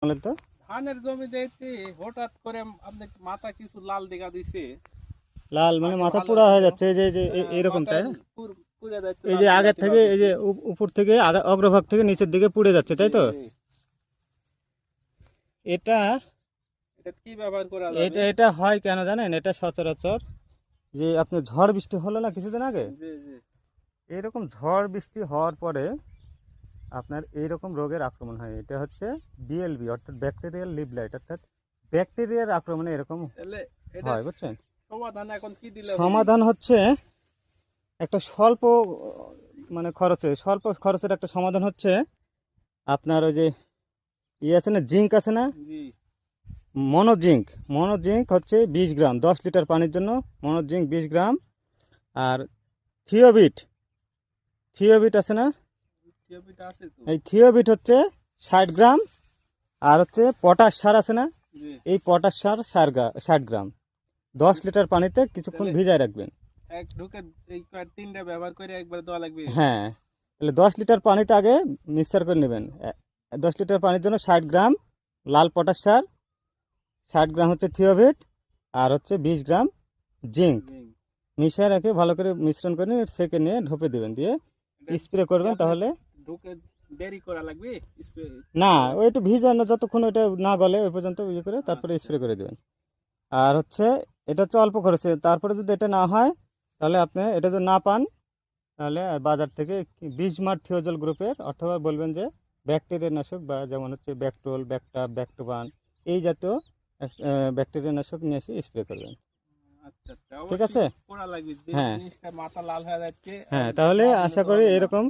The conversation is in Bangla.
বলেন তো ধানের জমি দেখতে হঠাৎ করে আপনি মাথা কিছু লাল দেখা দিছে। লাল মানে আগে মাথা ভালো পুরা হয়ে ছিল। যাচ্ছে, এই যে এইরকম তাই মাথায় না? পুড়ে যাচ্ছে, এই লাল যে দেখা আগের থেকে এই যে দিছে। উপর থেকে অগ্রভাগ থেকে নিচের দিকে পুড়ে যাচ্ছে, তাই জি, তো? জি। এটা এটা কি ব্যবহার করা যাবে? এটা এটা হয় কেন জানেন? এটা সচরাচর যে আপনি ঝড় বৃষ্টি হলো না কিছুদিন আগে, জি, জি। এরকম ঝড় বৃষ্টি হওয়ার পরে আপনার এইরকম রোগের আক্রমণ হয়। এটা হচ্ছে বিএলবি অর্থাৎ ব্যাকটেরিয়াল লিভ লাইট, অর্থাৎ ব্যাকটেরিয়ার আক্রমণে এরকম তাহলে এটা হয়, বুঝছেন? সমাধান এখন কি দিলে হবে? সমাধান হচ্ছে একটা মানে স্বল্প খরচের একটা সমাধান হচ্ছে আপনার ওই যে আছে না, জিঙ্ক আছে না, জি, মনোজিঙ্ক। মনোজিঙ্ক হচ্ছে 20 গ্রাম 10 লিটার পানির জন্য, মনোজিঙ্ক 20 গ্রাম। আর থিওবিট, থিওবিট আছে না, টিওপিটা আছে তো। এই থিওবিট হচ্ছে 60 গ্রাম। আর হচ্ছে পটাশ সার আছে না, জি। এই পটাশ সার 60 গ্রাম 10 লিটার পানিতে কিছুক্ষণ তাহলে ভিজায় রাখবেন। এক ঢুকে এই তিনটা ব্যবহার করে একবার দেওয়া লাগবে। হ্যাঁ, তাহলে 10 লিটার পানিতে আগে মিক্সার করে নেবেন। 10 লিটার পানির জন্য 60 গ্রাম লাল পটাশ সার, 60 গ্রাম হচ্ছে থিওভিট, আর হচ্ছে 20 গ্রাম জিঙ্ক জি। মিশিয়ে রেখে ভালো করে মিশ্রণ করে সেকে নিয়ে ঢোপে দেবেন, দিয়ে এটা স্প্রে কি করবেন। আপনার তাহলে ঢুকে দেরি করা লাগবে? না, করা ওই একটু ভিজানো যতক্ষণ ওইটা না গলে ওই পর্যন্ত ইয়ে করে তারপরে আচ্ছা। স্প্রে করে দেবেন। আর হচ্ছে এটা হচ্ছে অল্প খরচে। তারপরে যদি এটা না হয় তাহলে আপনি এটা যদি না পান তাহলে বাজার থেকে বিসমার্ট থিওজল গ্রুপের, অথবা বলবেন যে ব্যাকটেরিয়া নাশক, বা যেমন হচ্ছে ব্যাকটোল, ব্যাকটাপ, ব্যাকটোবান, এই জাতীয় ব্যাকটেরিয়া নাশক নিয়ে এসে স্প্রে করবেন। আচ্ছা, আচ্ছা, ঠিক অবশ্যই আছে? করা লাগবে। যে হ্যাঁ জিনিসটা মাথা লাল হয়ে যাচ্ছে আর হ্যাঁ, তাহলে না দিলে আশা তো করি হবে না। এরকম